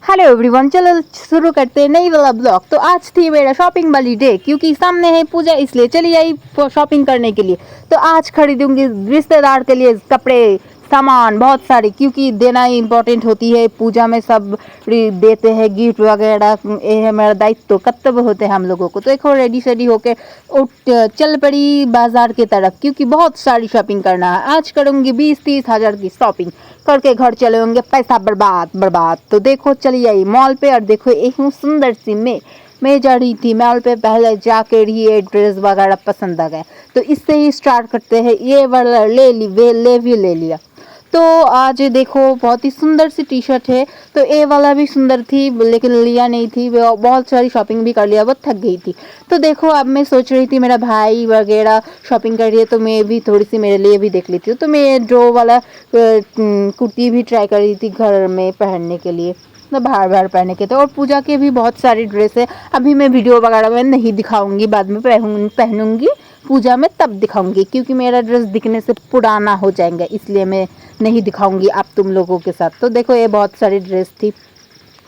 Hello everyone, चलो शुरू करते हैं नई वाला ब्लॉग। तो आज थी मेरा शॉपिंग वाली डे, क्योंकि सामने है पूजा, इसलिए चली आई शॉपिंग करने के लिए। तो आज खरीदूंगी रिश्तेदार के लिए कपड़े, सामान बहुत सारे, क्योंकि देना ही इम्पोर्टेंट होती है। पूजा में सब देते हैं गिफ्ट वगैरह, ये है मेरा दायित्व, कर्तव्य होते हैं हम लोगों को। तो देखो रेडी शेडी होके चल पड़ी बाजार की तरफ, क्योंकि बहुत सारी शॉपिंग करना है। आज करूंगी 20-30 हज़ार की शॉपिंग करके घर चले होंगे, पैसा बर्बाद बर्बाद। तो देखो चली आई मॉल पे, और देखो एक हूँ सुंदर सी मैं जा रही थी मॉल पे। पहले जाके ये ड्रेस वगैरह पसंद आ गए, तो इससे ही स्टार्ट करते हैं। ये वाला ले ली, वे ले भी ले लिया। तो आज देखो बहुत ही सुंदर सी टी शर्ट है, तो ये वाला भी सुंदर थी, लेकिन लिया नहीं थी। बहुत सारी शॉपिंग भी कर लिया, वो थक गई थी। तो देखो अब मैं सोच रही थी मेरा भाई वगैरह शॉपिंग कर रही है, तो मैं भी थोड़ी सी मेरे लिए भी देख लेती हूँ। तो मैं जो वाला कुर्ती भी ट्राई कर रही थी घर में पहनने के लिए, तो बाहर बाहर पहनने के। तो और पूजा के भी बहुत सारी ड्रेस है। अभी मैं वीडियो वगैरह में नहीं दिखाऊंगी, बाद में पहनूंगी पूजा में तब दिखाऊंगी, क्योंकि मेरा ड्रेस दिखने से पुराना हो जाएगा, इसलिए मैं नहीं दिखाऊंगी आप तुम लोगों के साथ। तो देखो ये बहुत सारी ड्रेस थी,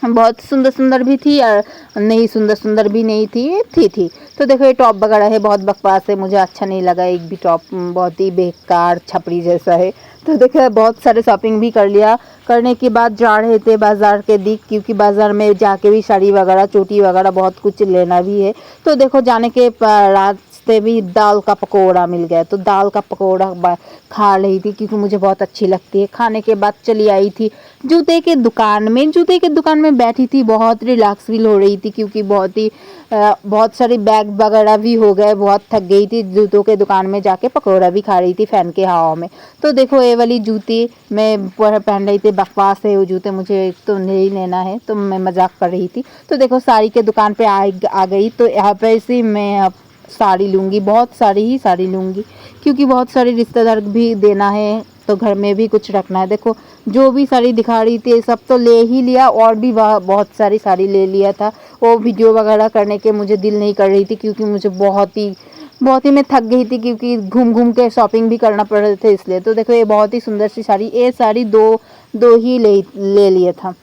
बहुत सुंदर सुंदर भी थी और नहीं सुंदर सुंदर भी नहीं थी, थी। तो देखो ये टॉप वगैरह है, बहुत बकवास है, मुझे अच्छा नहीं लगा एक भी टॉप, बहुत ही बेकार छपरी जैसा है। तो देखो बहुत सारे शॉपिंग भी कर लिया। करने के बाद जा रहे थे बाज़ार के दिख, क्योंकि बाज़ार में जाके भी साड़ी वगैरह चोटी वगैरह बहुत कुछ लेना भी है। तो देखो जाने के रास्ते भी दाल का पकौड़ा मिल गया, तो दाल का पकौड़ा खा रही थी, क्योंकि मुझे बहुत अच्छी लगती है। खाने के बाद चली आई थी जूते के दुकान में। जूते के दुकान में बैठी थी, बहुत रिलैक्स फील हो रही थी, क्योंकि बहुत सारी बैग वगैरह भी हो गए, बहुत थक गई थी। जूतों के दुकान में जाके पकौड़ा भी खा रही थी फैन के हवा में। तो देखो ये वाली जूती मैं पहन रही थी, बकवास है वो जूते, मुझे तो नहीं लेना है, तो मैं मजाक कर रही थी। तो देखो साड़ी के दुकान पे आ गई, तो यहाँ पे से मैं अब साड़ी लूँगी, बहुत सारी ही साड़ी लूँगी, क्योंकि बहुत सारे रिश्तेदार भी देना है, तो घर में भी कुछ रखना है। देखो जो भी साड़ी दिखा रही थी सब तो ले ही लिया, और भी बहुत सारी साड़ी ले लिया था। वो वीडियो वगैरह करने के मुझे दिल नहीं कर रही थी, क्योंकि मुझे बहुत ही मैं थक गई थी, क्योंकि घूम घूम के शॉपिंग भी करना पड़ रहे थे, इसलिए। तो देखो ये बहुत ही सुंदर सी साड़ी, ये साड़ी दो ही ले लिया था।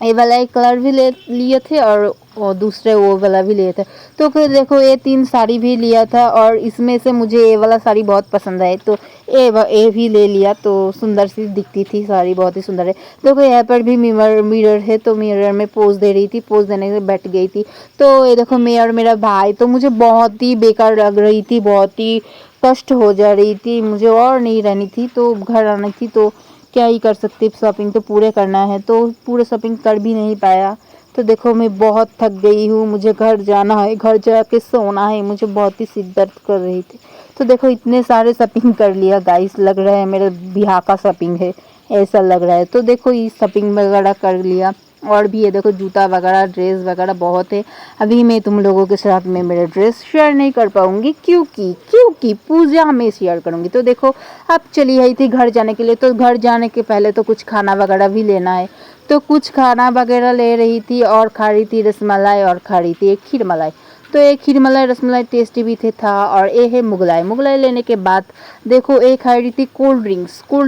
ये वाला एक कलर भी ले लिए थे, और दूसरे वो वाला भी लिए थे। तो फिर देखो ये 3 साड़ी भी लिया था, और इसमें से मुझे ये वाला साड़ी बहुत पसंद आई, तो ये भी ले लिया। तो सुंदर सी दिखती थी साड़ी, बहुत ही सुंदर है। देखो यहाँ पर भी मिरर है, तो मिरर में पोज दे रही थी, पोज देने से बैठ गई थी। तो ये देखो मैं और मेरा भाई, तो मुझे बहुत ही बेकार लग रही थी, बहुत ही कष्ट हो जा रही थी, मुझे और नहीं रहनी थी, तो घर आनी थी। तो क्या ही कर सकती, शॉपिंग तो पूरे करना है, तो पूरे शॉपिंग कर भी नहीं पाया। तो देखो मैं बहुत थक गई हूँ, मुझे घर जाना है, घर जाके सोना है, मुझे बहुत ही सिर दर्द कर रही थी। तो देखो इतने सारे शॉपिंग कर लिया गाइस, लग रहा है मेरे बिहार का शॉपिंग है, ऐसा लग रहा है। तो देखो ये शॉपिंग वगैरह कर लिया, और भी ये देखो जूता वगैरह ड्रेस वगैरह बहुत है। अभी मैं तुम लोगों के साथ में मेरा ड्रेस शेयर नहीं कर पाऊंगी, क्योंकि पूजा में शेयर करूंगी। तो देखो अब चली आई थी घर जाने के लिए, तो घर जाने के पहले तो कुछ खाना वगैरह भी लेना है, तो कुछ खाना वगैरह ले रही थी, और खा रही थी रसमलाई, और खा रही थी एक खीर मलाई। तो एक खीर मलाई रसमलाई टेस्टी भी था, और ये है मुगलाई लेने के बाद देखो एक खा रही थी कोल्ड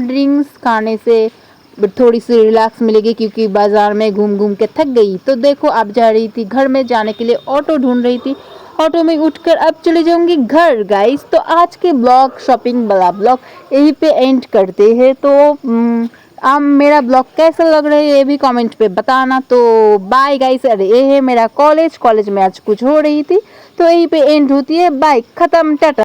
ड्रिंक्स खाने से थोड़ी सी रिलैक्स मिलेगी, क्योंकि बाजार में घूम घूम के थक गई। तो देखो अब जा रही थी घर में जाने के लिए, ऑटो ढूंढ रही थी, ऑटो में उठकर अब चले जाऊंगी घर गाइस। तो आज के ब्लॉग शॉपिंग वाला ब्लॉग यहीं पे एंड करते हैं। तो अब मेरा ब्लॉग कैसा लग रहा है ये भी कमेंट पे बताना। तो बाय गाइस। अरे ये है मेरा कॉलेज में आज कुछ हो रही थी, तो यहीं पे एंड होती है। बाय, खत्म, टाटा।